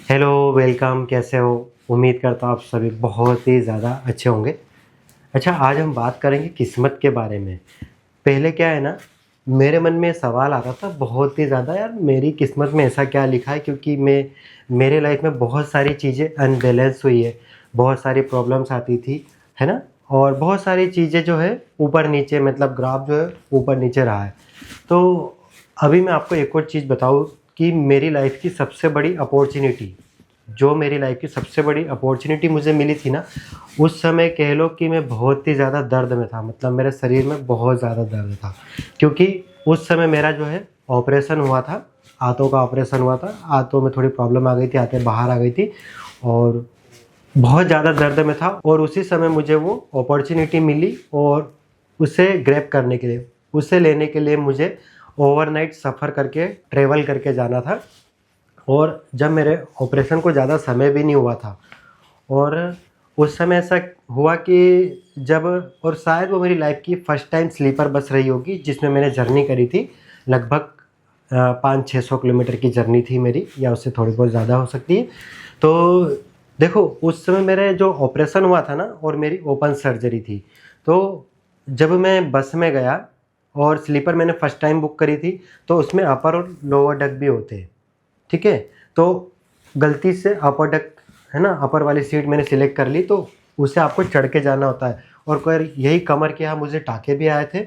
Hello, welcome. कैसे हो? उम्मीद करता हूँ आप सभी बहुत ही ज़्यादा अच्छे होंगे। अच्छा, आज हम बात करेंगे किस्मत के बारे में। पहले क्या है ना, मेरे मन में सवाल आ रहा था बहुत ही ज़्यादा, यार मेरी किस्मत में ऐसा क्या लिखा है, क्योंकि मेरे लाइफ में बहुत सारी चीज़ें अनबैलेंस हुई है, बहुत सारी प्रॉब्लम्स आती थी, है ना? और बहुत सारी चीज़ें जो है ऊपर-नीचे, मतलब ग्राफ जो है ऊपर-नीचे रहा है। तो अभी मैं आपको एक और चीज़ बताऊँ कि मेरी लाइफ की सबसे बड़ी अपॉर्च्युनिटी, जो मेरी लाइफ की सबसे बड़ी अपॉर्च्युनिटी मुझे मिली थी ना, उस समय कह लो कि मैं बहुत ही ज़्यादा दर्द में था। मतलब मेरे शरीर में बहुत ज़्यादा दर्द था, क्योंकि उस समय मेरा जो है ऑपरेशन हुआ था, आंतों का ऑपरेशन हुआ था। आंतों में थोड़ी प्रॉब्लम आ गई थी, आंतें बाहर आ गई थी और बहुत ज़्यादा दर्द में था। और उसी समय मुझे वो अपॉर्च्युनिटी मिली और उसे ग्रैब करने के लिए, उसे लेने के लिए मुझे ओवरनाइट सफ़र करके, ट्रैवल करके जाना था। और जब मेरे ऑपरेशन को ज़्यादा समय भी नहीं हुआ था, और उस समय ऐसा हुआ कि जब, और शायद वो मेरी लाइफ की फ़र्स्ट टाइम स्लीपर बस रही होगी जिसमें मैंने जर्नी करी थी। लगभग 500-600 किलोमीटर की जर्नी थी मेरी, या उससे थोड़ी बहुत ज़्यादा हो सकती है। तो देखो, उस समय मेरे जो ऑपरेशन हुआ था ना, और मेरी ओपन सर्जरी थी। तो जब मैं बस में गया, और स्लीपर मैंने फ़र्स्ट टाइम बुक करी थी, तो उसमें अपर और लोअर डेक भी होते हैं, ठीक है? तो गलती से अपर डेक, है ना, अपर वाली सीट मैंने सिलेक्ट कर ली, तो उसे आपको चढ़ के जाना होता है। और कोई यही कमर के यहाँ मुझे टाँके भी आए थे।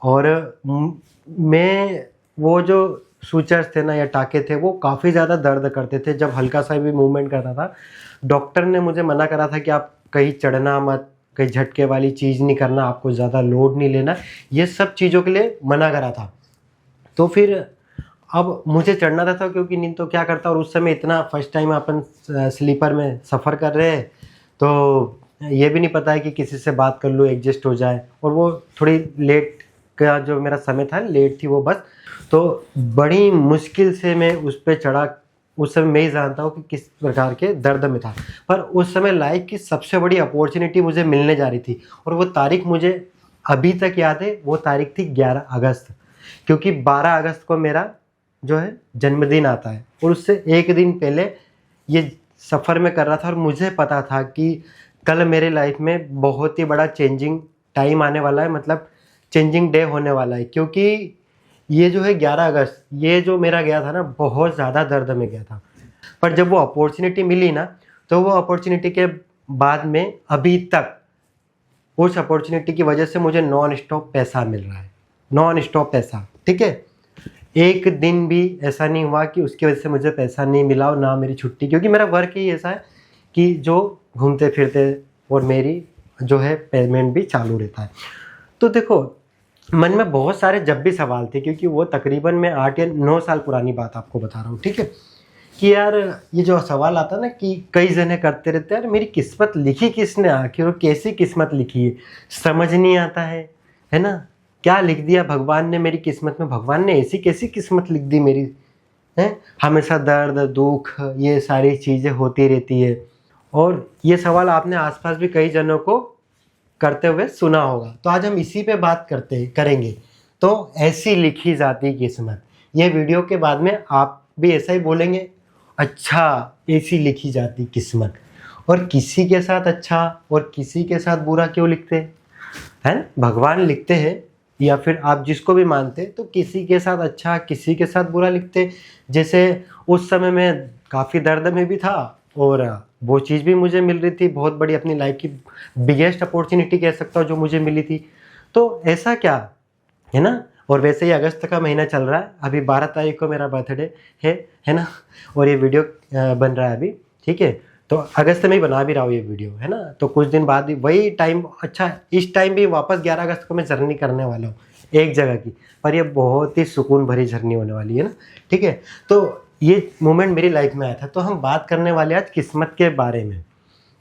और मैं, वो जो सूचर्स थे ना या टाँके थे, वो काफ़ी ज़्यादा दर्द करते थे जब हल्का सा भी मूवमेंट करता था। डॉक्टर ने मुझे मना करा था कि आप कहीं चढ़ना मत, कहीं झटके वाली चीज़ नहीं करना, आपको ज़्यादा लोड नहीं लेना, ये सब चीज़ों के लिए मना करा था। तो फिर अब मुझे चढ़ना था, क्योंकि नहीं तो क्या करता। और उस समय इतना फर्स्ट टाइम अपन स्लीपर में सफ़र कर रहे हैं, तो ये भी नहीं पता है कि किसी से बात कर लूँ, एडजस्ट हो जाए। और वो थोड़ी लेट का जो मेरा समय था, लेट थी वो बस। तो बड़ी मुश्किल से मैं उस पे चढ़ा। उस समय मैं ही जानता हूँ कि किस प्रकार के दर्द में था। पर उस समय लाइफ की सबसे बड़ी अपॉर्चुनिटी मुझे मिलने जा रही थी, और वो तारीख मुझे अभी तक याद है। वो तारीख थी 11 अगस्त, क्योंकि 12 अगस्त को मेरा जो है जन्मदिन आता है। और उससे एक दिन पहले ये सफ़र में कर रहा था, और मुझे पता था कि कल मेरे लाइफ में बहुत ही बड़ा चेंजिंग टाइम आने वाला है, मतलब चेंजिंग डे होने वाला है। क्योंकि ये जो है 11 अगस्त, ये जो मेरा गया था ना, बहुत ज़्यादा दर्द में गया था। पर जब वो अपॉर्चुनिटी मिली ना, तो वो अपॉर्चुनिटी के बाद में अभी तक, उस अपॉर्चुनिटी की वजह से मुझे नॉन स्टॉप पैसा मिल रहा है, नॉन स्टॉप पैसा, ठीक है? एक दिन भी ऐसा नहीं हुआ कि उसकी वजह से मुझे पैसा नहीं मिला हो, ना मेरी छुट्टी। क्योंकि मेरा वर्क ही ऐसा है कि जो घूमते फिरते, और मेरी जो है पेमेंट भी चालू रहता है। तो देखो, मन में बहुत सारे जब भी सवाल थे, क्योंकि वो तकरीबन मैं 8 या 9 साल पुरानी बात आपको बता रहा हूँ, ठीक है? कि यार, ये जो सवाल आता है ना कि कई जने करते रहते हैं, यार मेरी किस्मत लिखी किसने आखिर, और कैसी किस्मत लिखी है, समझ नहीं आता है ना? क्या लिख दिया भगवान ने मेरी किस्मत में? भगवान ने ऐसी कैसी किस्मत लिख दी मेरी, है? हमेशा दर्द, दुख, ये सारी चीज़ें होती रहती है। और ये सवाल आपने आसपास भी कई जनों को करते हुए सुना होगा। तो आज हम इसी पे बात करेंगे। तो ऐसी लिखी जाती किस्मत। ये वीडियो के बाद में आप भी ऐसा ही बोलेंगे, अच्छा, ऐसी लिखी जाती किस्मत। और किसी के साथ अच्छा और किसी के साथ बुरा क्यों लिखते हैं? है ना? भगवान लिखते हैं, या फिर आप जिसको भी मानते, तो किसी के साथ अच्छा, किसी के साथ बुरा लिखते। जैसे उस समय मैं काफ़ी दर्द में भी था, और वो चीज़ भी मुझे मिल रही थी, बहुत बड़ी, अपनी लाइफ की बिगेस्ट अपॉर्चुनिटी कह सकता हूँ जो मुझे मिली थी। तो ऐसा क्या, है ना? और वैसे ही अगस्त का महीना चल रहा है, अभी 12 तारीख को मेरा बर्थडे है ना? और ये वीडियो बन रहा है अभी, ठीक है? तो अगस्त में ही बना भी रहा हूँ ये वीडियो, है ना? तो कुछ दिन बाद ही वही टाइम, अच्छा, इस टाइम भी वापस 11 अगस्त को मैं जर्नी करने वाला हूँ एक जगह की। पर ये बहुत ही सुकून भरी जर्नी होने वाली है ना, ठीक है? तो ये मोमेंट मेरी लाइफ में आया था। तो हम बात करने वाले आज किस्मत के बारे में,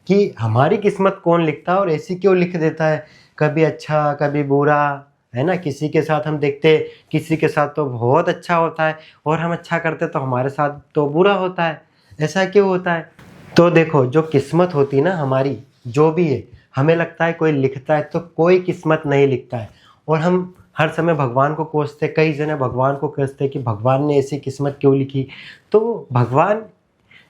कि हमारी किस्मत कौन लिखता है और ऐसी क्यों लिख देता है, कभी अच्छा कभी बुरा, है ना? किसी के साथ हम देखते, किसी के साथ तो बहुत अच्छा होता है, और हम अच्छा करते तो हमारे साथ तो बुरा होता है। ऐसा क्यों होता है? तो देखो, जो किस्मत होती है ना हमारी, जो भी है, हमें लगता है कोई लिखता है, तो कोई किस्मत नहीं लिखता है। और हम हर समय भगवान को कोसते, कई जने भगवान को कोसते कि भगवान ने ऐसी किस्मत क्यों लिखी। तो भगवान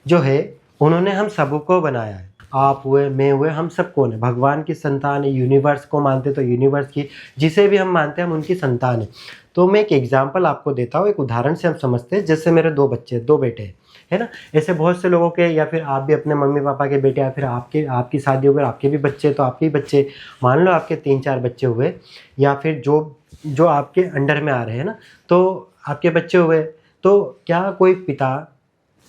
जो है उन्होंने हम सबको बनाया है। आप हुए, मैं हुए, हम सब कौन है? भगवान की संतान है। यूनिवर्स को मानते तो यूनिवर्स की, जिसे भी हम मानते हैं हम उनकी संतान है। तो मैं एक एग्जांपल आपको देता हूँ, एक उदाहरण से हम समझते हैं। जैसे मेरे 2 बच्चे, 2 बेटे हैं, है ना? ऐसे बहुत से लोगों के, या फिर आप भी अपने मम्मी-पापा के बेटे, या फिर आपकी शादी हो गई, आपके भी बच्चे, तो आपके भी बच्चे, मान लो आपके 3-4 बच्चे हुए, या फिर जो जो आपके अंडर में आ रहे हैं ना, तो आपके बच्चे हुए। तो क्या कोई पिता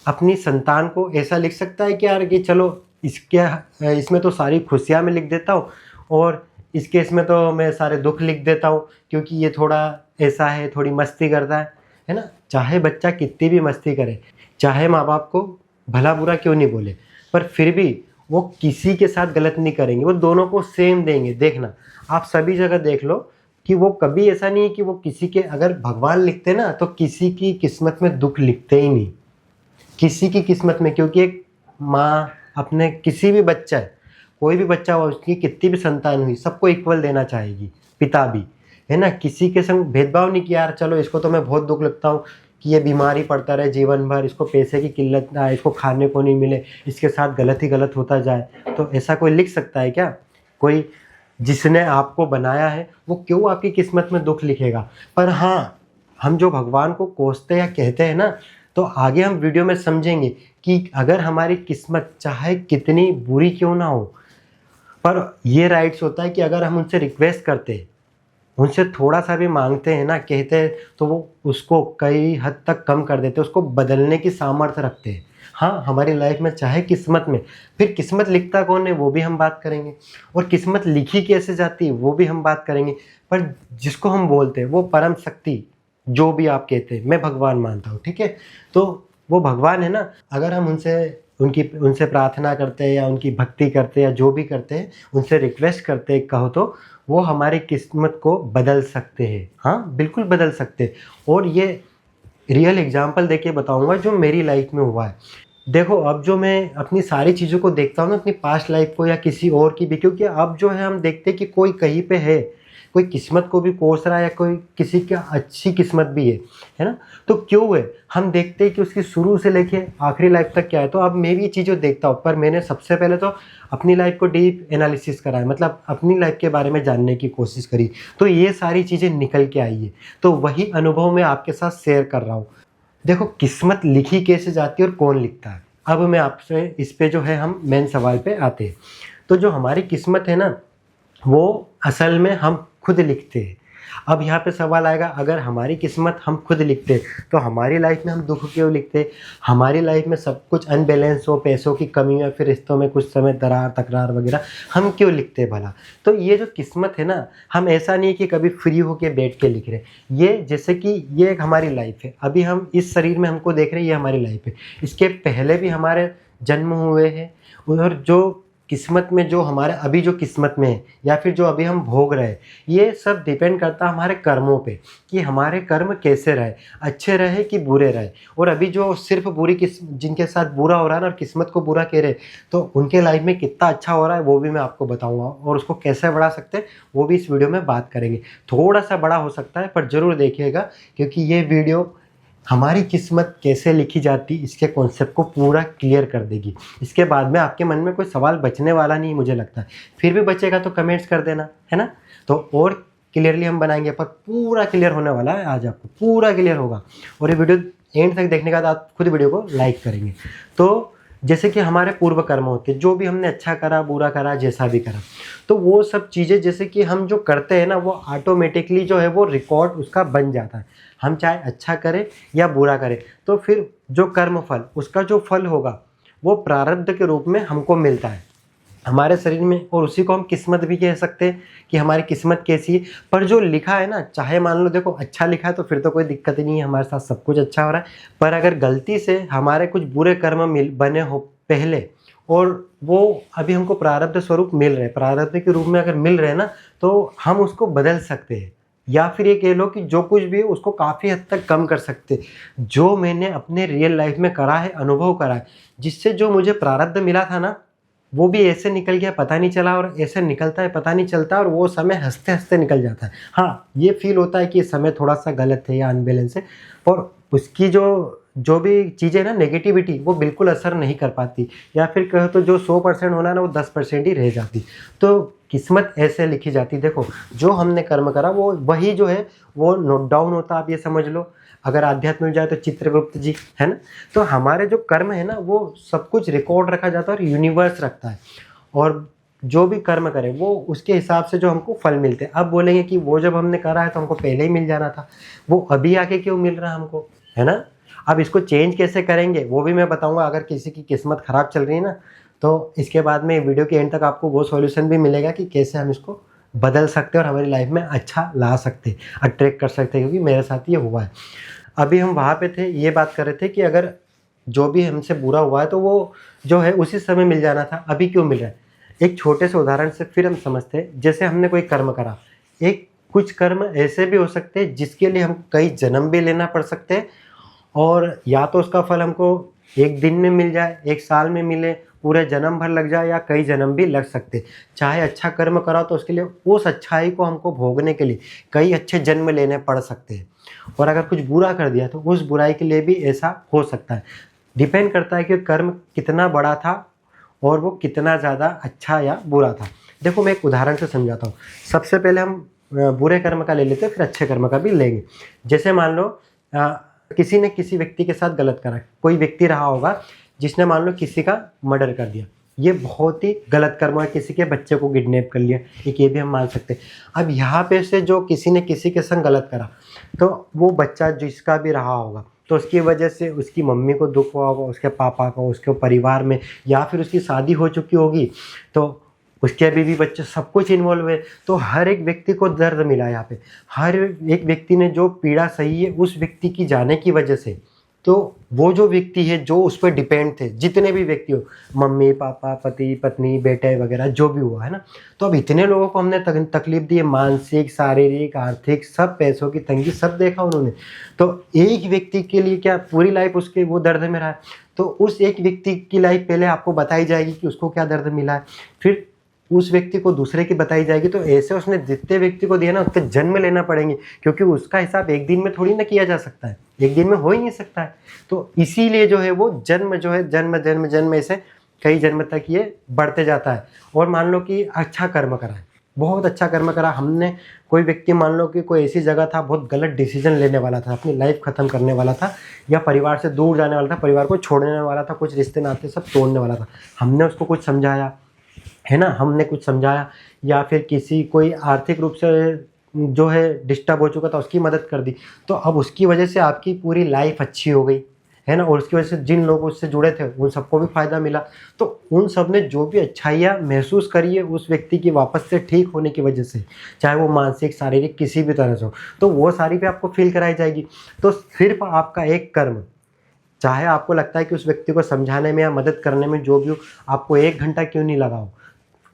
अपनी संतान को ऐसा लिख सकता है कि यार कि चलो इसमें तो सारी खुशियाँ मैं लिख देता हूँ, और इस केस में तो मैं सारे दुख लिख देता हूँ, क्योंकि ये थोड़ा ऐसा है, थोड़ी मस्ती करता है ना? चाहे बच्चा कितनी भी मस्ती करे, चाहे माँ बाप को भला बुरा क्यों नहीं बोले, पर फिर भी वो किसी के साथ गलत नहीं करेंगे, वो दोनों को सेम देंगे। देखना, आप सभी जगह देख लो कि वो कभी ऐसा नहीं है कि वो किसी के, अगर भगवान लिखते ना तो किसी की किस्मत में दुख लिखते ही नहीं, किसी की किस्मत में। क्योंकि एक माँ अपने किसी भी बच्चा है, कोई भी बच्चा हो, उसकी कितनी भी संतान हुई, सबको इक्वल देना चाहेगी, पिता भी, है ना? किसी के संग भेदभाव नहीं किया, यार चलो इसको तो मैं बहुत दुख लगता हूँ कि ये बीमारी पड़ता रहे जीवन भर, इसको पैसे की किल्लत ना आए, इसको खाने को नहीं मिले, इसके साथ गलत ही गलत होता जाए। तो ऐसा कोई लिख सकता है क्या? कोई जिसने आपको बनाया है वो क्यों आपकी किस्मत में दुख लिखेगा? पर हाँ, हम जो भगवान को कोसते या कहते हैं ना, तो आगे हम वीडियो में समझेंगे कि अगर हमारी किस्मत चाहे कितनी बुरी क्यों ना हो, पर ये राइट्स होता है कि अगर हम उनसे रिक्वेस्ट करते हैं, उनसे थोड़ा-सा भी माँगते हैं ना, कहते हैं, तो वो उसको कई हद तक कम कर देते हैं, उसको बदलने की सामर्थ्य रखते हैं। हाँ, हमारी लाइफ में चाहे किस्मत में, फिर किस्मत लिखता कौन है वो भी हम बात करेंगे, और किस्मत लिखी कैसे जाती है वो भी हम बात करेंगे। पर जिसको हम बोलते हैं वो परम शक्ति, जो भी आप कहते हैं, मैं भगवान मानता हूँ, ठीक है? तो वो भगवान है ना, अगर हम उनसे प्रार्थना करते हैं, या उनकी भक्ति करते हैं, या जो भी करते हैं, उनसे रिक्वेस्ट करते हैं, कहो तो वो हमारी किस्मत को बदल सकते हैं। हाँ, बिल्कुल बदल सकते हैं। और ये रियल एग्जांपल देके बताऊंगा जो मेरी लाइफ में हुआ है। देखो, अब जो मैं अपनी सारी चीज़ों को देखता हूँ ना, अपनी पास्ट लाइफ को या किसी और की भी, क्योंकि अब जो है हम देखते हैं कि कोई कहीं पे है, कोई किस्मत को भी कोस रहा है, या कोई किसी की अच्छी किस्मत भी है ना? तो क्यों है, हम देखते हैं कि उसकी शुरू से लेके आखिरी लाइफ तक क्या है। तो अब मैं भी ये चीज़ें देखता हूँ, पर मैंने सबसे पहले तो अपनी लाइफ को डीप एनालिसिस करा है, मतलब अपनी लाइफ के बारे में जानने की कोशिश करी, तो ये सारी चीज़ें निकल के आई है। तो वही अनुभव मैं आपके साथ शेयर कर रहा हूँ। देखो, किस्मत लिखी कैसे जाती है और कौन लिखता है, अब मैं आपसे इस पे जो है हम मेन सवाल पे आते हैं। तो जो हमारी किस्मत है ना, वो असल में हम खुद लिखते हैं। अब यहाँ पे सवाल आएगा, अगर हमारी किस्मत हम खुद लिखते हैं तो हमारी लाइफ में हम दुख क्यों लिखते हैं? हमारी लाइफ में सब कुछ अनबैलेंस हो, पैसों की कमी या फिर रिश्तों में कुछ समय दरार तकरार वगैरह, हम क्यों लिखते हैं भला? तो ये जो किस्मत है ना, हम ऐसा नहीं है कि कभी फ्री होके बैठ के लिख रहे हैं। ये जैसे कि ये एक हमारी लाइफ है, अभी हम इस शरीर में हमको देख रहे हैं, ये हमारी लाइफ है। इसके पहले भी हमारे जन्म हुए हैं, और जो किस्मत में, जो हमारे अभी जो किस्मत में है, या फिर जो अभी हम भोग रहे हैं, ये सब डिपेंड करता है हमारे कर्मों पे, कि हमारे कर्म कैसे रहे, अच्छे रहे कि बुरे रहे। और अभी जो सिर्फ जिनके साथ बुरा हो रहा है ना, और किस्मत को बुरा कह रहे हैं, तो उनके लाइफ में कितना अच्छा हो रहा है वो भी मैं आपको बताऊंगा, और उसको कैसे बढ़ा सकते हैं वो भी इस वीडियो में बात करेंगे। थोड़ा सा बड़ा हो सकता है, पर ज़रूर देखिएगा, क्योंकि ये वीडियो हमारी किस्मत कैसे लिखी जाती इसके कॉन्सेप्ट को पूरा क्लियर कर देगी। इसके बाद में आपके मन में कोई सवाल बचने वाला नहीं मुझे लगता है। फिर भी बचेगा तो कमेंट्स कर देना, है ना? तो और क्लियरली हम बनाएंगे, पर पूरा क्लियर होने वाला है आज, आपको पूरा क्लियर होगा। और ये वीडियो एंड तक देखने के बाद आप खुद वीडियो को लाइक करेंगे। तो जैसे कि हमारे पूर्व कर्म होते हैं, जो भी हमने अच्छा करा, बुरा करा, जैसा भी करा, तो वो सब चीज़ें जैसे कि हम जो करते हैं ना, वो ऑटोमेटिकली जो है वो रिकॉर्ड उसका बन जाता है। हम चाहे अच्छा करें या बुरा करें, तो फिर जो कर्म फल, उसका जो फल होगा वो प्रारब्ध के रूप में हमको मिलता है हमारे शरीर में, और उसी को हम किस्मत भी कह सकते हैं कि हमारी किस्मत कैसी है। पर जो लिखा है ना, चाहे मान लो, देखो अच्छा लिखा है तो फिर तो कोई दिक्कत ही नहीं है, हमारे साथ सब कुछ अच्छा हो रहा है। पर अगर गलती से हमारे कुछ बुरे कर्म बने हो पहले, और वो अभी हमको प्रारब्ध स्वरूप मिल रहे हैं, प्रारब्ध के रूप में अगर मिल रहे हैं ना, तो हम उसको बदल सकते हैं, या फिर ये कह लो कि जो कुछ भी है उसको काफ़ी हद तक कम कर सकते। जो मैंने अपने रियल लाइफ में करा है, अनुभव करा है, जिससे जो मुझे प्रारब्ध मिला था ना, वो भी ऐसे निकल गया पता नहीं चला, और ऐसे निकलता है पता नहीं चलता, और वो समय हंसते हंसते निकल जाता है। हाँ, ये फील होता है कि ये समय थोड़ा सा गलत है या अनबैलेंस है, और उसकी जो जो भी चीज़ें ना नेगेटिविटी वो बिल्कुल असर नहीं कर पाती, या फिर कहो तो जो 100% होना ना वो 10% ही रह जाती। तो किस्मत ऐसे लिखी जाती, देखो जो हमने कर्म करा वो वही जो है वो नोट डाउन होता, आप ये समझ लो। अगर आध्यात्म में जाए तो चित्रगुप्त जी है ना, तो हमारे जो कर्म है ना वो सब कुछ रिकॉर्ड रखा जाता है और यूनिवर्स रखता है, और जो भी कर्म करें वो उसके हिसाब से जो हमको फल मिलते हैं। अब बोलेंगे कि वो जब हमने करा है तो हमको पहले ही मिल जाना था, वो अभी आके क्यों मिल रहा है हमको, है ना। अब इसको चेंज कैसे करेंगे वो भी मैं बताऊंगा। अगर किसी की किस्मत खराब चल रही है ना, तो इसके बाद में वीडियो के एंड तक आपको वो सॉल्यूशन भी मिलेगा कि कैसे हम इसको बदल सकते हैं और हमारी लाइफ में अच्छा ला सकते हैं, अट्रैक्ट कर सकते हैं, क्योंकि मेरे साथ ये हुआ है। अभी हम वहाँ पे थे, ये बात कर रहे थे कि अगर जो भी हमसे बुरा हुआ है तो वो जो है उसी समय मिल जाना था, अभी क्यों मिल रहा है। एक छोटे से उदाहरण से फिर हम समझते हैं। जैसे हमने कोई कर्म करा, एक कुछ कर्म ऐसे भी हो सकते हैं जिसके लिए हम कई जन्म भी लेना पड़ सकते हैं, और या तो उसका फल हमको एक दिन में मिल जाए, एक साल में मिले, पूरे जन्म भर लग जाए, या कई जन्म भी लग सकते। चाहे अच्छा कर्म करा तो उसके लिए उस अच्छाई को हमको भोगने के लिए कई अच्छे जन्म लेने पड़ सकते हैं, और अगर कुछ बुरा कर दिया तो उस बुराई के लिए भी ऐसा हो सकता है। डिपेंड करता है कि कर्म कितना बड़ा था और वो कितना ज़्यादा अच्छा या बुरा था। देखो मैं एक उदाहरण से समझाता हूँ। सबसे पहले हम बुरे कर्म का ले लेते हैं, फिर अच्छे कर्म का भी लेंगे। जैसे मान लो किसी ने किसी व्यक्ति के साथ गलत करा, कोई व्यक्ति रहा होगा जिसने मान लो किसी का मर्डर कर दिया, ये बहुत ही गलत कर्म है। किसी के बच्चे को किडनैप कर लिया, एक ये भी हम मान सकते हैं। अब यहाँ पे से जो किसी ने किसी के संग गलत करा, तो वो बच्चा जिसका भी रहा होगा तो उसकी वजह से उसकी मम्मी को दुख हुआ होगा, उसके पापा को, उसके परिवार में, या फिर उसकी शादी हो चुकी होगी तो उसके बीवी बच्चे सब कुछ इन्वॉल्व हुए। तो हर एक व्यक्ति को दर्द मिला यहाँ पे, हर एक व्यक्ति ने जो पीड़ा सही है उस व्यक्ति की जाने की वजह से। तो वो जो व्यक्ति है जो उस पर डिपेंड थे, जितने भी व्यक्ति हो, मम्मी पापा पति पत्नी बेटे वगैरह जो भी हुआ है ना, तो अब इतने लोगों को हमने तकलीफ दी है, मानसिक शारीरिक आर्थिक सब, पैसों की तंगी सब देखा उन्होंने। तो एक व्यक्ति के लिए क्या पूरी लाइफ उसके वो दर्द में रहा है, तो उस एक व्यक्ति की लाइफ पहले आपको बताई जाएगी कि उसको क्या दर्द मिला है, फिर उस व्यक्ति को दूसरे की बताई जाएगी। तो ऐसे उसने जितने व्यक्ति को दिया ना उसके जन्म लेना पड़ेंगे, क्योंकि उसका हिसाब एक दिन में थोड़ी ना किया जा सकता है, एक दिन में हो ही नहीं सकता है। तो इसीलिए जो है वो जन्म जो है जन्म जन्म जन्म ऐसे कई जन्म तक ये बढ़ते जाता है। और मान लो कि अच्छा कर्म करा है, बहुत अच्छा कर्म करा हमने, कोई व्यक्ति मान लो कि कोई ऐसी जगह था बहुत गलत डिसीजन लेने वाला था, अपनी लाइफ खत्म करने वाला था, या परिवार से दूर जाने वाला था, परिवार को छोड़ने वाला था, कुछ रिश्ते नाते सब तोड़ने वाला था। हमने उसको कुछ समझाया है ना, हमने कुछ समझाया, या फिर किसी कोई आर्थिक रूप से जो है डिस्टर्ब हो चुका था उसकी मदद कर दी, तो अब उसकी वजह से आपकी पूरी लाइफ अच्छी हो गई है ना, और उसकी वजह से जिन लोग उससे जुड़े थे उन सबको भी फायदा मिला। तो उन सब ने जो भी अच्छाइयाँ महसूस करी है उस व्यक्ति की वापस से ठीक होने की वजह से, चाहे वो मानसिक शारीरिक किसी भी तरह से हो, तो वो सारी भी आपको फील कराई जाएगी। तो सिर्फ आपका एक कर्म, चाहे आपको लगता है कि उस व्यक्ति को समझाने में या मदद करने में जो भी हो आपको 1 घंटा क्यों नहीं लगा हो,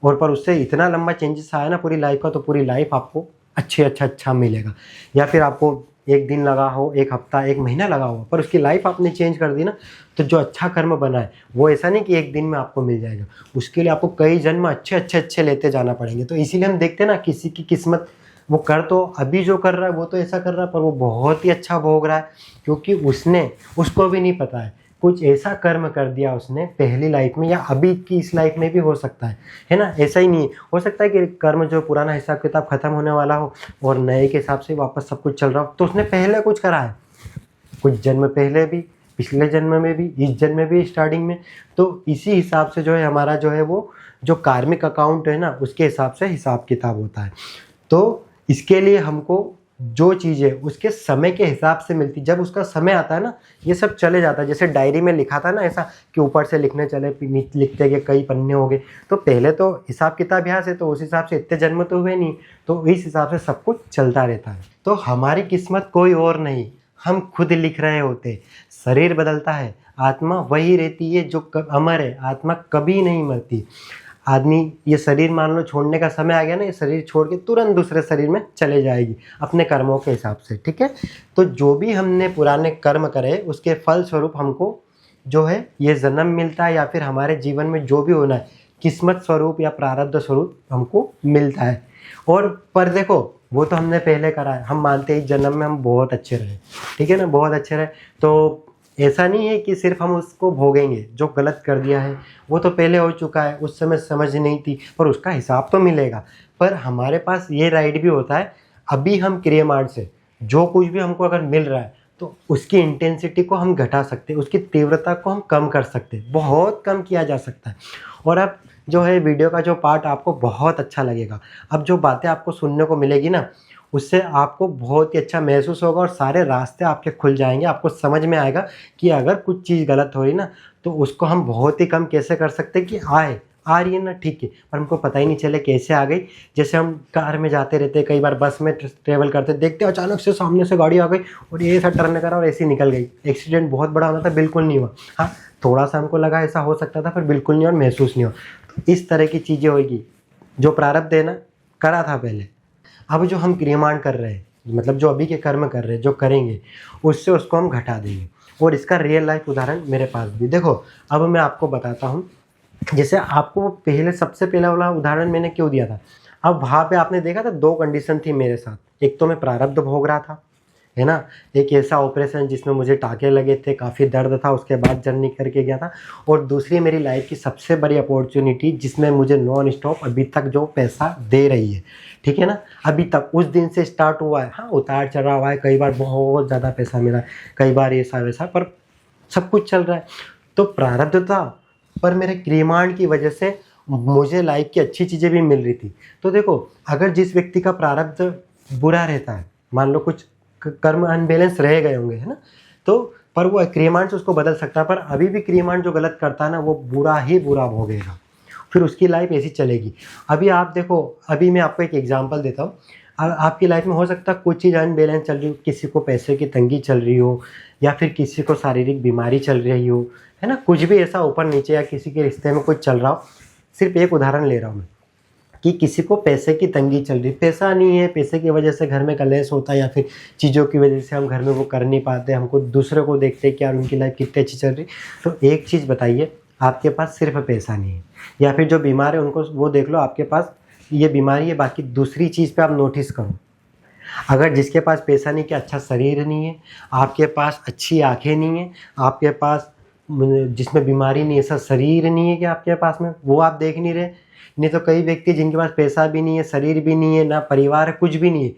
और पर उससे इतना लंबा चेंजेस आया ना पूरी लाइफ का, तो पूरी लाइफ आपको अच्छा मिलेगा। या फिर आपको 1 दिन लगा हो, 1 हफ्ता 1 महीना लगा हो, पर उसकी लाइफ आपने चेंज कर दी ना, तो जो अच्छा कर्म बना है वो ऐसा नहीं कि 1 दिन में आपको मिल जाएगा, उसके लिए आपको कई जन्म अच्छे लेते जाना पड़ेंगे। तो इसीलिए हम देखते हैं ना किसी की किस्मत, वो कर तो अभी जो कर रहा है वो तो ऐसा कर रहा है, पर वो बहुत ही अच्छा भोग रहा है, क्योंकि उसने, उसको भी नहीं पता है, कुछ ऐसा कर्म कर दिया उसने पहली लाइफ में, या अभी की इस लाइफ में भी हो सकता है ना। ऐसा ही नहीं हो सकता है कि कर्म जो पुराना हिसाब किताब खत्म होने वाला हो और नए के हिसाब से वापस सब कुछ चल रहा हो, तो उसने पहले कुछ करा है, कुछ जन्म पहले भी, पिछले जन्म में भी, इस जन्म में भी स्टार्टिंग में। तो इसी हिसाब से जो है हमारा जो है वो जो कार्मिक अकाउंट है ना उसके हिसाब से हिसाब किताब होता है। तो इसके लिए हमको जो चीज़ है उसके समय के हिसाब से मिलती, जब उसका समय आता है ना ये सब चले जाता है। जैसे डायरी में लिखा था ना ऐसा कि ऊपर से लिखने चले, लिखते गए कई पन्ने हो गए, तो पहले तो हिसाब किताब यहाँ से, तो उस हिसाब से इतने जन्म तो हुए नहीं, तो इस हिसाब से सब कुछ चलता रहता है। तो हमारी किस्मत कोई और नहीं, हम खुद लिख रहे होते। शरीर बदलता है, आत्मा वही रहती है जो अमर है, आत्मा कभी नहीं मरती। आदमी ये शरीर मान लो छोड़ने का समय आ गया ना, ये शरीर छोड़ के तुरंत दूसरे शरीर में चले जाएगी अपने कर्मों के हिसाब से, ठीक है। तो जो भी हमने पुराने कर्म करे उसके फल स्वरूप हमको जो है ये जन्म मिलता है, या फिर हमारे जीवन में जो भी होना है किस्मत स्वरूप या प्रारब्ध स्वरूप हमको मिलता है। और पर देखो वो तो हमने पहले करा है, हम मानते हैं इस जन्म में हम बहुत अच्छे रहे, ठीक है ना, बहुत अच्छे रहे, तो ऐसा नहीं है कि सिर्फ हम उसको भोगेंगे, जो गलत कर दिया है वो तो पहले हो चुका है, उस समय समझ नहीं थी, पर उसका हिसाब तो मिलेगा। पर हमारे पास ये राइट भी होता है, अभी हम क्रियामार्ट से जो कुछ भी हमको अगर मिल रहा है तो उसकी इंटेंसिटी को हम घटा सकते हैं, उसकी तीव्रता को हम कम कर सकते हैं, बहुत कम किया जा सकता है। और अब जो है वीडियो का जो पार्ट आपको बहुत अच्छा लगेगा। अब जो बातें आपको सुनने को मिलेगी ना, उससे आपको बहुत ही अच्छा महसूस होगा और सारे रास्ते आपके खुल जाएँगे। आपको समझ में आएगा कि अगर कुछ चीज़ गलत हो रही ना, तो उसको हम बहुत ही कम कैसे कर सकते हैं कि आ रही है ना ठीक है, पर हमको पता ही नहीं चले कैसे आ गई। जैसे हम कार में जाते रहते हैं, कई बार बस में ट्रैवल करते, देखते अचानक से सामने से गाड़ी आ गई और ये ऐसा टर्न करा और ऐसी निकल गई। एक्सीडेंट बहुत बड़ा होना था, बिल्कुल नहीं हुआ। हाँ, थोड़ा-सा हमको लगा ऐसा हो सकता था, पर बिल्कुल नहीं और महसूस नहीं हुआ। तो इस तरह की चीज़ें होएगी, जो प्रारब्ध है ना, करा था पहले। अब जो हम क्रियामाण कर रहे हैं, मतलब जो अभी के कर्म कर रहे हैं, जो करेंगे, उससे उसको हम घटा देंगे। और इसका रियल लाइफ उदाहरण मेरे पास भी देखो। अब मैं आपको बताता हूँ, जैसे आपको पहले सबसे पहला वाला उदाहरण मैंने क्यों दिया था। अब वहाँ पे आपने देखा था 2 कंडीशन थी मेरे साथ। एक तो मैं प्रारब्ध भोग रहा था, है ना? एक ऐसा ऑपरेशन जिसमें मुझे टाँके लगे थे, काफ़ी दर्द था, उसके बाद जर्नी करके गया था। और दूसरी मेरी लाइफ़ की सबसे बड़ी अपॉर्च्युनिटी, जिसमें मुझे नॉन स्टॉप अभी तक जो पैसा दे रही है, ठीक है ना? अभी तक उस दिन से स्टार्ट हुआ है। हाँ, उतार-चढ़ाव हुआ है, कई बार बहुत ज़्यादा पैसा मिला है, कई बार ऐसा-वैसा, पर सब कुछ चल रहा है। तो प्रारब्ध था, पर मेरे क्रियामाण की वजह से मुझे लाइफ़ की अच्छी चीज़ें भी मिल रही थी। तो देखो, अगर जिस व्यक्ति का प्रारब्ध बुरा रहता है, मान लो कुछ कर्म अनबैलेंस रह गए होंगे, है ना? तो पर वो क्रियामाण से उसको बदल सकता है, पर अभी भी क्रियामाण जो गलत करता है ना, वो बुरा ही बुरा भोगेगा, फिर उसकी लाइफ ऐसी चलेगी। अभी आप देखो, अभी मैं आपको एक एग्जांपल देता हूँ। आपकी लाइफ में हो सकता है कुछ चीज़ अनबैलेंस चल रही हो, किसी को पैसे की तंगी चल रही हो, या फिर किसी को शारीरिक बीमारी चल रही हो, है ना? कुछ भी ऐसा ऊपर नीचे, या किसी के रिश्ते में कुछ चल रहा हो। सिर्फ एक उदाहरण ले रहा हूँ मैं, कि किसी को पैसे की तंगी चल रही, पैसा नहीं है, पैसे की वजह से घर में कलेश होता है, या फिर चीज़ों की वजह से हम घर में वो कर नहीं पाते, हमको दूसरे को देखते हैं कि यार उनकी लाइफ कितनी अच्छी चल रही। तो एक चीज़ बताइए, आपके पास सिर्फ पैसा नहीं है, या फिर जो बीमार है उनको वो देख लो, आपके पास ये बीमारी है, बाकी दूसरी चीज़ पे आप नोटिस करो। अगर जिसके पास पैसा नहीं, कि अच्छा शरीर नहीं है, आपके पास अच्छी आँखें नहीं है, आपके पास जिसमें बीमारी नहीं है, ऐसा शरीर नहीं है कि आपके पास में, वो आप देख नहीं रहे। नहीं तो कई व्यक्ति जिनके पास पैसा भी नहीं है, शरीर भी नहीं है, ना परिवार है, कुछ भी नहीं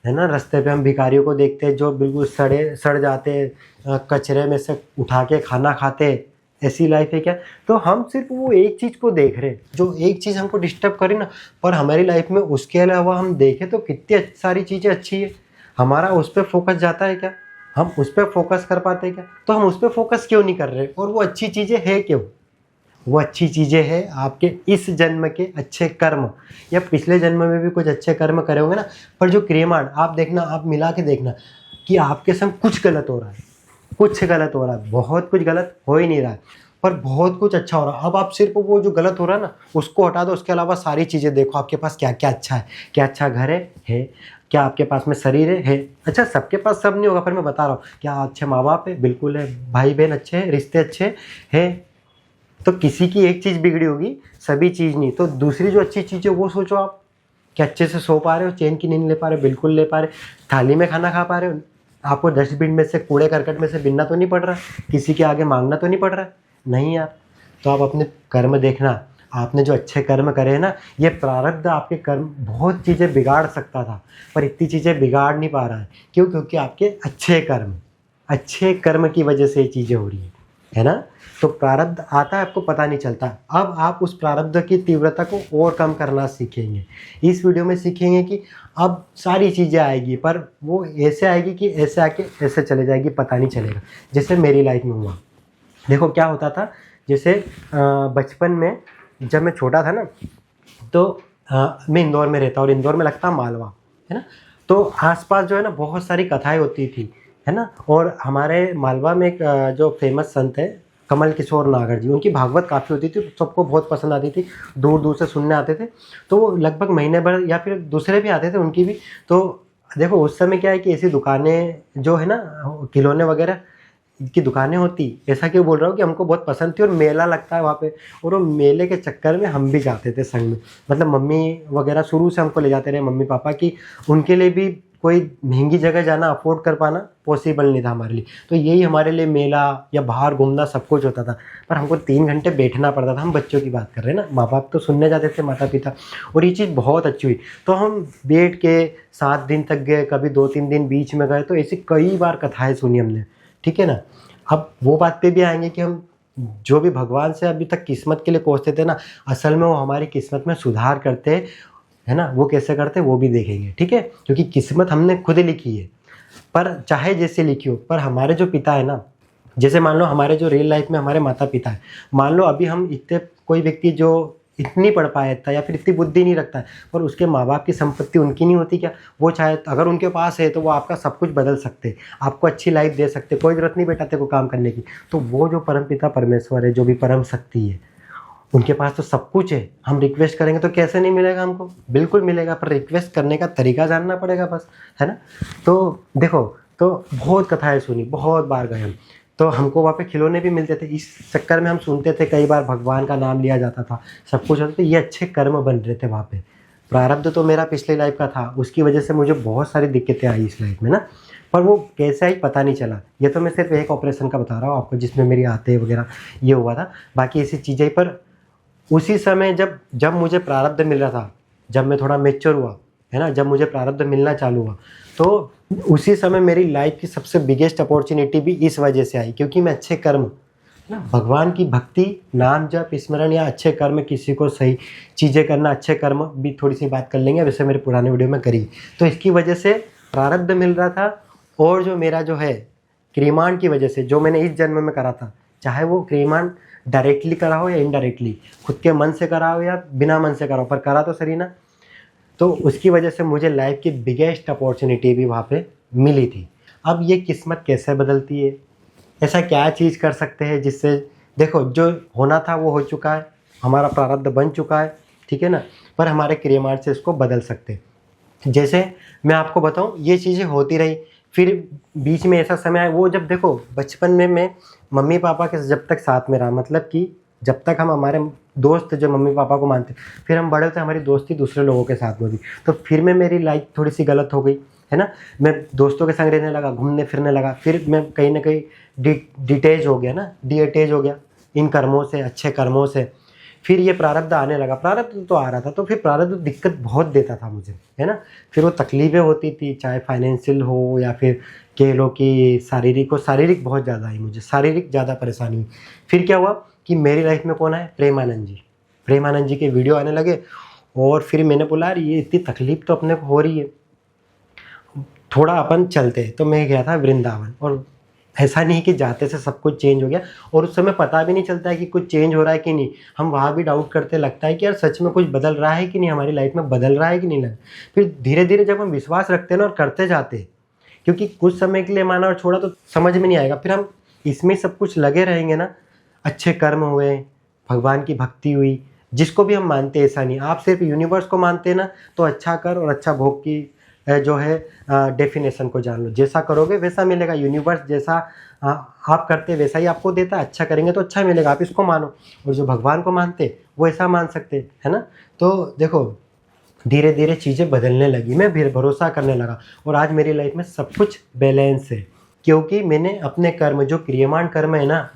है ना? रास्ते पे हम भिखारियों को देखते हैं जो बिल्कुल सड़ जाते हैं, कचरे में से उठा के खाना खाते हैं। ऐसी लाइफ है क्या? तो हम सिर्फ वो एक चीज़ को देख रहे हैं, जो एक चीज़ हमको डिस्टर्ब करे ना, पर हमारी लाइफ में उसके अलावा हम देखें तो कितनी सारी चीज़ें अच्छी है। हमारा उस पर फोकस जाता है क्या? हम उस पर फोकस कर पाते हैं क्या? तो हम उस पर फोकस क्यों नहीं कर रहे? और वो अच्छी चीज़ें है क्यों? वो अच्छी चीज़ें हैं आपके इस जन्म के अच्छे कर्म, या पिछले जन्म में भी कुछ अच्छे कर्म करे होंगे ना। पर जो क्रियामाण आप देखना, आप मिला के देखना कि आपके संग कुछ गलत हो रहा है, कुछ गलत हो रहा है, बहुत कुछ गलत हो ही नहीं रहा है, पर बहुत कुछ अच्छा हो रहा है। अब आप सिर्फ वो जो गलत हो रहा है ना, उसको हटा दो, उसके अलावा सारी चीज़ें देखो आपके पास क्या क्या अच्छा है। क्या अच्छा घर है? क्या आपके पास में शरीर है? अच्छा, सबके पास सब नहीं होगा, पर मैं बता रहा हूँ, क्या अच्छे माँ बाप है? बिल्कुल है। भाई बहन अच्छे हैं, रिश्ते अच्छे हैं। तो किसी की एक चीज़ बिगड़ी होगी, सभी चीज़ नहीं। तो दूसरी जो अच्छी चीज़ है वो सोचो आप, कि अच्छे से सो पा रहे हो, चैन की नींद ले पा रहे हो, बिल्कुल ले पा रहे, थाली में खाना खा पा रहे हो, आपको डस्टबिन में से, कूड़े करकट में से बिनना तो नहीं पड़ रहा, किसी के आगे मांगना तो नहीं पड़ रहा, नहीं यार। तो आप अपने कर्म देखना, आपने जो अच्छे कर्म करे हैं ना, ये प्रारब्ध आपके कर्म बहुत चीज़ें बिगाड़ सकता था, पर इतनी चीज़ें बिगाड़ नहीं पा रहा है। क्यों? क्योंकि आपके अच्छे कर्म की वजह से ये चीज़ें हो रही है ना? तो प्रारब्ध आता है, आपको पता नहीं चलता। अब आप उस प्रारब्ध की तीव्रता को और कम करना सीखेंगे। इस वीडियो में सीखेंगे कि अब सारी चीज़ें आएगी, पर वो ऐसे आएगी कि ऐसे आके ऐसे चले जाएगी, पता नहीं चलेगा। जैसे मेरी लाइफ में हुआ, देखो क्या होता था। जैसे बचपन में जब मैं छोटा था ना, तो मैं इंदौर में रहता, और इंदौर में लगता मालवा, है ना? तो आसपास जो है ना बहुत सारी कथाएं होती थी, है ना? और हमारे मालवा में एक जो फेमस संत है कमल किशोर नागर जी, उनकी भागवत काफ़ी होती थी, सबको बहुत पसंद आती थी, दूर दूर से सुनने आते थे। तो वो लगभग महीने भर, या फिर दूसरे भी आते थे उनकी भी। तो देखो उस समय क्या है कि ऐसी दुकानें जो है ना, खिलौने वगैरह की दुकानें होती, ऐसा क्यों बोल रहा हूँ कि हमको बहुत पसंद थी, और मेला लगता है वहाँ पे, और वो मेले के चक्कर में हम भी जाते थे संग में। मतलब मम्मी वगैरह शुरू से हमको ले जाते रहे, मम्मी पापा, की उनके लिए भी कोई महंगी जगह जाना अफोर्ड कर पाना पॉसिबल नहीं था हमारे लिए। तो यही हमारे लिए मेला या बाहर घूमना सब कुछ होता था, पर हमको 3 घंटे बैठना पड़ता था। हम बच्चों की बात कर रहे हैं ना, माँ बाप तो सुनने जाते थे, माता पिता, और ये चीज़ बहुत अच्छी हुई। तो हम बैठ के 7 दिन तक गए, कभी 2-3 दिन बीच में गए, तो ऐसी कई बार कथाएँ सुनी हमने, ठीक है ना। अब वो बात पे भी आएंगे कि हम जो भी भगवान से अभी तक किस्मत के लिए कोसते थे ना, असल में वो हमारी किस्मत में सुधार करते है ना। वो कैसे करते वो भी देखेंगे, ठीक है, क्योंकि किस्मत हमने खुद लिखी है। पर चाहे जैसे लिखी हो, पर हमारे जो पिता है ना, जैसे मान लो हमारे जो रियल लाइफ में हमारे माता पिता है, मान लो अभी हम इतने, कोई व्यक्ति जो इतनी पढ़ पाया था या फिर इतनी बुद्धि नहीं रखता है, पर उसके माँ बाप की संपत्ति उनकी नहीं होती क्या? वो चाहे अगर उनके पास है तो वो आपका सब कुछ बदल सकते, आपको अच्छी लाइफ दे सकते, कोई ज़रूरत नहीं बेटा तेरे को काम करने की। तो वो जो परमपिता परमेश्वर है, जो भी परम शक्ति है, उनके पास तो सब कुछ है। हम रिक्वेस्ट करेंगे तो कैसे नहीं मिलेगा हमको? बिल्कुल मिलेगा, पर रिक्वेस्ट करने का तरीका जानना पड़ेगा बस, है ना। तो देखो, तो बहुत कथाएँ सुनी, बहुत बार गए हम, तो हमको वहाँ पे खिलौने भी मिलते थे। इस चक्कर में हम सुनते थे, कई बार भगवान का नाम लिया जाता था, सब कुछ होता था। ये अच्छे कर्म बन रहे थे वहाँ पे। प्रारब्ध तो मेरा पिछले लाइफ का था, उसकी वजह से मुझे बहुत सारी दिक्कतें आई इस लाइफ में ना, पर वो कैसे आई पता नहीं चला। ये तो मैं सिर्फ एक ऑपरेशन का बता रहा हूँ आपको, जिसमें मेरी आते वगैरह ये हुआ था, बाकी ऐसी चीज़ें। पर उसी समय जब मुझे प्रारब्ध मिल रहा था, जब मैं थोड़ा मैच्योर हुआ, है ना, जब मुझे प्रारब्ध मिलना चालू हुआ, तो उसी समय मेरी लाइफ की सबसे बिगेस्ट अपॉर्चुनिटी भी इस वजह से आई, क्योंकि मैं अच्छे कर्म ना, भगवान की भक्ति, नाम जप, स्मरण या अच्छे कर्म, किसी को सही चीज़ें करना, अच्छे कर्म भी थोड़ी सी बात कर लेंगे, वैसे मेरे पुराने वीडियो में करी। तो इसकी वजह से प्रारब्ध मिल रहा था, और जो मेरा जो है क्रियमाण की वजह से, जो मैंने इस जन्म में करा था, चाहे वो क्रियमाण डायरेक्टली करा हो या इनडायरेक्टली, खुद के मन से करा हो या बिना मन से करा हो, पर करा तो सही ना। तो उसकी वजह से मुझे लाइफ की बिगेस्ट अपॉर्चुनिटी भी वहाँ पे मिली थी। अब ये किस्मत कैसे बदलती है, ऐसा क्या चीज़ कर सकते हैं जिससे, देखो जो होना था वो हो चुका है, हमारा प्रारब्ध बन चुका है, ठीक है ना, पर हमारे क्रियमाण से इसको बदल सकते हैं। जैसे मैं आपको बताऊं, ये चीज़ें होती रही, फिर बीच में ऐसा समय आया, वो जब देखो बचपन में मैं मम्मी पापा के जब तक साथ में रहा, मतलब कि जब तक हम हमारे दोस्त जो मम्मी पापा को मानते, फिर हम बड़े होते हमारी दोस्ती दूसरे लोगों के साथ में हुई, तो फिर में मेरी लाइफ थोड़ी सी गलत हो गई, है ना। मैं दोस्तों के संग रहने लगा, घूमने फिरने लगा, फिर मैं कहीं ना कहीं डिटेच हो गया ना, डीअटैच हो गया इन कर्मों से, अच्छे कर्मों से। फिर ये प्रारब्ध आने लगा, प्रारब्ध तो आ रहा था, तो फिर प्रारब्ध दिक्कत बहुत देता था मुझे, है ना। फिर वो तकलीफ़ें होती थी, चाहे फाइनेंशियल हो या फिर कह लो कि शारीरिक हो, शारीरिक बहुत ज़्यादा आई मुझे, शारीरिक ज़्यादा परेशानी हुई। फिर क्या हुआ कि मेरी लाइफ में कौन आए? प्रेमानंद जी। प्रेमानंद जी के वीडियो आने लगे, और फिर मैंने बोला यार ये इतनी तकलीफ़ तो अपने को हो रही है, थोड़ा अपन चलते। तो मैं गया था वृंदावन, और ऐसा नहीं कि जाते से सब कुछ चेंज हो गया, और उस समय पता भी नहीं चलता है कि कुछ चेंज हो रहा है कि नहीं। हम वहाँ भी डाउट करते, लगता है कि यार सच में कुछ बदल रहा है कि नहीं, हमारी लाइफ में बदल रहा है कि नहीं लग। फिर धीरे धीरे जब हम विश्वास रखते हैं ना और करते जाते हैं, क्योंकि कुछ समय के लिए माना और छोड़ा तो समझ में नहीं आएगा, फिर हम इसमें सब कुछ लगे रहेंगे ना। अच्छे कर्म हुए, भगवान की भक्ति हुई, जिसको भी हम मानते हैं, ऐसा नहीं आप सिर्फ यूनिवर्स को मानते हैं ना, तो अच्छा कर और अच्छा भोग की जो है डेफिनेशन को जान लो। जैसा करोगे वैसा मिलेगा, यूनिवर्स जैसा आप करते वैसा ही आपको देता। अच्छा करेंगे तो अच्छा मिलेगा, आप इसको मानो। और जो भगवान को मानते वो ऐसा मान सकते, है ना। तो देखो धीरे धीरे चीज़ें बदलने लगी, मैं फिर भरोसा करने लगा, और आज मेरी लाइफ में सब कुछ बैलेंस है, क्योंकि मैंने अपने कर्म, जो क्रियमाण कर्म है ना,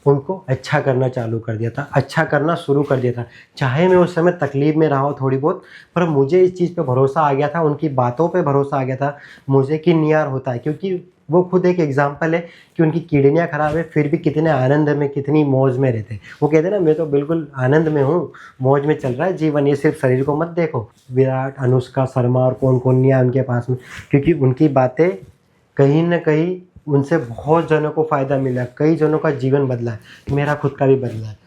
उनको अच्छा करना चालू कर दिया था, अच्छा करना शुरू कर दिया था। चाहे मैं उस समय तकलीफ़ में रहा हूँ थोड़ी बहुत, पर मुझे इस चीज़ पे भरोसा आ गया था, उनकी बातों पे भरोसा आ गया था मुझे कि नहीं यार होता है। क्योंकि वो खुद एक एग्जाम्पल है कि उनकी किडनियाँ ख़राब है, फिर भी कितने आनंद में, कितनी मौज में रहते। वो कहते हैं ना, मैं तो बिल्कुल आनंद में हूँ, मौज में चल रहा है जीवन, ये सिर्फ शरीर को मत देखो। विराट, अनुष्का शर्मा और कौन कौन नहीं है उनके पास में, क्योंकि उनकी बातें कहीं ना कहीं उनसे बहुत जनों को फ़ायदा मिला, कई जनों का जीवन बदला है, मेरा खुद का भी बदला है।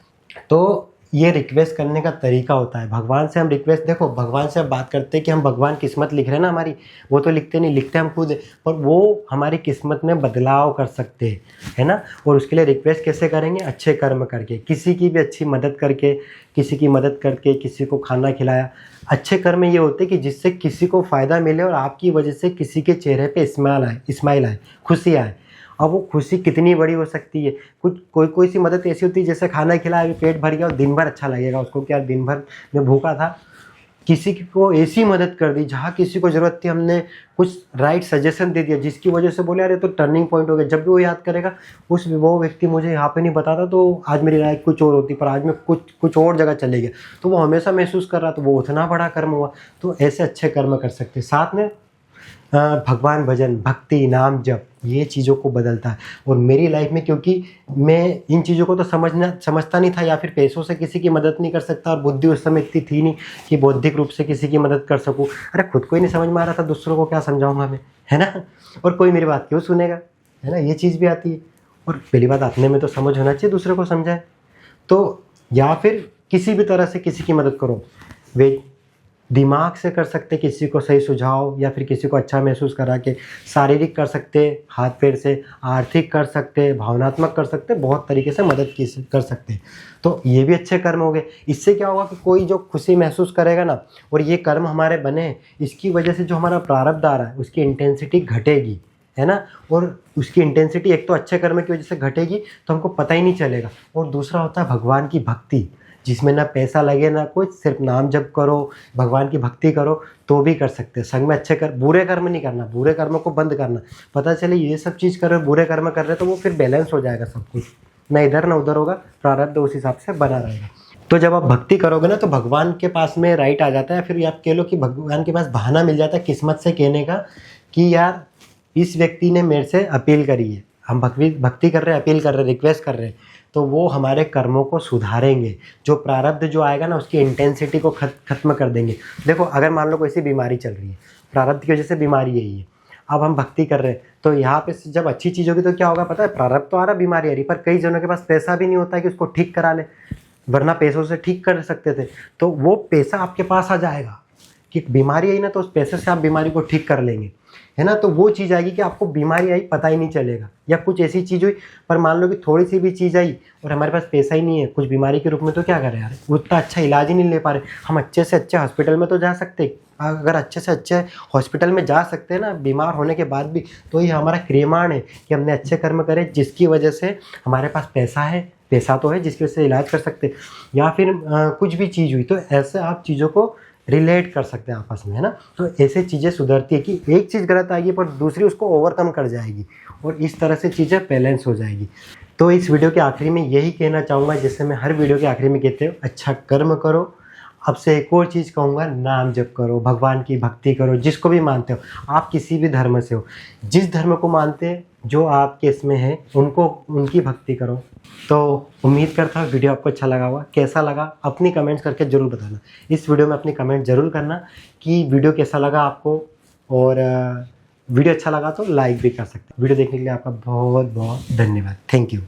तो ये रिक्वेस्ट करने का तरीका होता है। भगवान से हम रिक्वेस्ट, देखो भगवान से हम बात करते हैं कि हम भगवान किस्मत लिख रहे हैं ना हमारी, वो तो लिखते नहीं, लिखते हम खुद, पर वो हमारी किस्मत में बदलाव कर सकते हैं, है ना। और उसके लिए रिक्वेस्ट कैसे करेंगे? अच्छे कर्म करके, किसी की भी अच्छी मदद करके, किसी की मदद करके, किसी को खाना खिलाया। अच्छे कर्म ये होते हैं कि जिससे किसी को फ़ायदा मिले और आपकी वजह से किसी के चेहरे पे स्माइल आए, खुशी आए। अब वो खुशी कितनी बड़ी हो सकती है, कुछ कोई सी मदद ऐसी होती है, जैसे खाना खिलाया, अभी पेट भर गया और दिन भर अच्छा लगेगा उसको, क्या दिन भर मैं भूखा था, किसी को ऐसी मदद कर दी जहाँ किसी को ज़रूरत थी, हमने कुछ राइट सजेशन दे दिया जिसकी वजह से बोले अरे तो टर्निंग पॉइंट हो गया। जब भी वो याद करेगा वो व्यक्ति मुझे यहाँ पे नहीं बताता तो आज मेरी लाइफ कुछ और होती, पर आज मैं कुछ और जगह चले गया। तो वो हमेशा महसूस कर रहा, तो वो उतना बड़ा कर्म हुआ। तो ऐसे अच्छे कर्म कर सकते। साथ में भगवान भजन, भक्ति, नाम जप, ये चीज़ों को बदलता है। और मेरी लाइफ में, क्योंकि मैं इन चीज़ों को तो समझता नहीं था, या फिर पैसों से किसी की मदद नहीं कर सकता, और बुद्धि उस समय इतनी थी नहीं कि बौद्धिक रूप से किसी की मदद कर सकूं। अरे खुद को ही नहीं समझ में आ रहा था, दूसरों को क्या समझाऊंगा मैं, है ना। और कोई मेरी बात क्यों सुनेगा, है ना, ये चीज़ भी आती है। और पहली बात, अपने में तो समझ होना चाहिए, दूसरे को समझाए। तो या फिर किसी भी तरह से किसी की मदद करो। वे दिमाग से कर सकते, किसी को सही सुझाव या फिर किसी को अच्छा महसूस करा के। शारीरिक कर सकते, हाथ पैर से। आर्थिक कर सकते, भावनात्मक कर सकते, बहुत तरीके से मदद कर सकते। तो ये भी अच्छे कर्म हो गए। इससे क्या होगा कि कोई जो खुशी महसूस करेगा ना, और ये कर्म हमारे बने, इसकी वजह से जो हमारा प्रारब्ध आ रहा है उसकी इंटेंसिटी घटेगी, है ना। और उसकी इंटेंसिटी एक तो अच्छे कर्म की वजह से घटेगी, तो हमको पता ही नहीं चलेगा। और दूसरा होता है भगवान की भक्ति, जिसमें ना पैसा लगे ना कुछ, सिर्फ नाम जप करो, भगवान की भक्ति करो, तो भी कर सकते हैं। संग में अच्छे बुरे कर्म नहीं करना, बुरे कर्मों को बंद करना। पता चले ये सब चीज़ कर रहे, बुरे कर्म कर रहे, तो वो फिर बैलेंस हो जाएगा सब कुछ, ना इधर ना उधर होगा, प्रारब्ध उस हिसाब से बना रहेगा। तो जब आप भक्ति करोगे ना, तो भगवान के पास में राइट आ जाता है। फिर आप कह लो कि भगवान के पास बहाना मिल जाता है किस्मत से कहने का कि यार इस व्यक्ति ने मेरे से अपील करी है, हम भक्ति कर रहे हैं, अपील कर रहे हैं, रिक्वेस्ट कर रहे हैं, तो वो हमारे कर्मों को सुधारेंगे। जो प्रारब्ध जो आएगा ना, उसकी इंटेंसिटी को खत्म कर देंगे। देखो, अगर मान लो कोई सी बीमारी चल रही है, प्रारब्ध की वजह से बीमारी यही है, अब हम भक्ति कर रहे हैं, तो यहाँ पे जब अच्छी चीज़ होगी तो क्या होगा पता है, प्रारब्ध तो आ रहा, बीमारी आ रही, पर कई जनों के पास पैसा भी नहीं होता है कि उसको ठीक करा ले, वरना पैसों से ठीक कर सकते थे। तो वो पैसा आपके पास आ जाएगा कि बीमारी आई ना, तो उस पैसे से आप बीमारी को ठीक कर लेंगे, है ना। तो वो चीज़ आएगी कि आपको बीमारी आई पता ही नहीं चलेगा, या कुछ ऐसी चीज़ हुई। पर मान लो कि थोड़ी सी भी चीज़ आई और हमारे पास पैसा ही नहीं है कुछ बीमारी के रूप में, तो क्या करें यार, उतना अच्छा इलाज ही नहीं ले पा रहे। हम अच्छे से अच्छे हॉस्पिटल में तो जा सकते, अगर अच्छे से अच्छे हॉस्पिटल में जा सकते हैं ना बीमार होने के बाद भी, तो ये हमारा क्रियमाण है कि हमने अच्छे कर्म करे, जिसकी वजह से हमारे पास पैसा है, पैसा तो है जिसकी वजह से इलाज कर सकते। या फिर कुछ भी चीज़ हुई, तो ऐसे आप चीज़ों को रिलेट कर सकते हैं आपस में, है ना। तो ऐसे चीज़ें सुधरती है कि एक चीज़ गलत आएगी पर दूसरी उसको ओवरकम कर जाएगी, और इस तरह से चीज़ें बैलेंस हो जाएगी। तो इस वीडियो के आखिरी में यही कहना चाहूँगा, जैसे मैं हर वीडियो के आखिरी में कहते हो, अच्छा कर्म करो। अब से एक और चीज़ कहूँगा, नाम जप करो, भगवान की भक्ति करो, जिसको भी मानते हो आप, किसी भी धर्म से हो, जिस धर्म को मानते हैं, जो आपके इसमें है, उनकी भक्ति करो। तो उम्मीद करता हूँ वीडियो आपको अच्छा लगा होगा। कैसा लगा अपनी कमेंट्स करके ज़रूर बताना। इस वीडियो में अपनी कमेंट ज़रूर करना कि वीडियो कैसा लगा आपको, और वीडियो अच्छा लगा तो लाइक भी कर सकते हैं। वीडियो देखने के लिए आपका बहुत बहुत धन्यवाद। Thank you.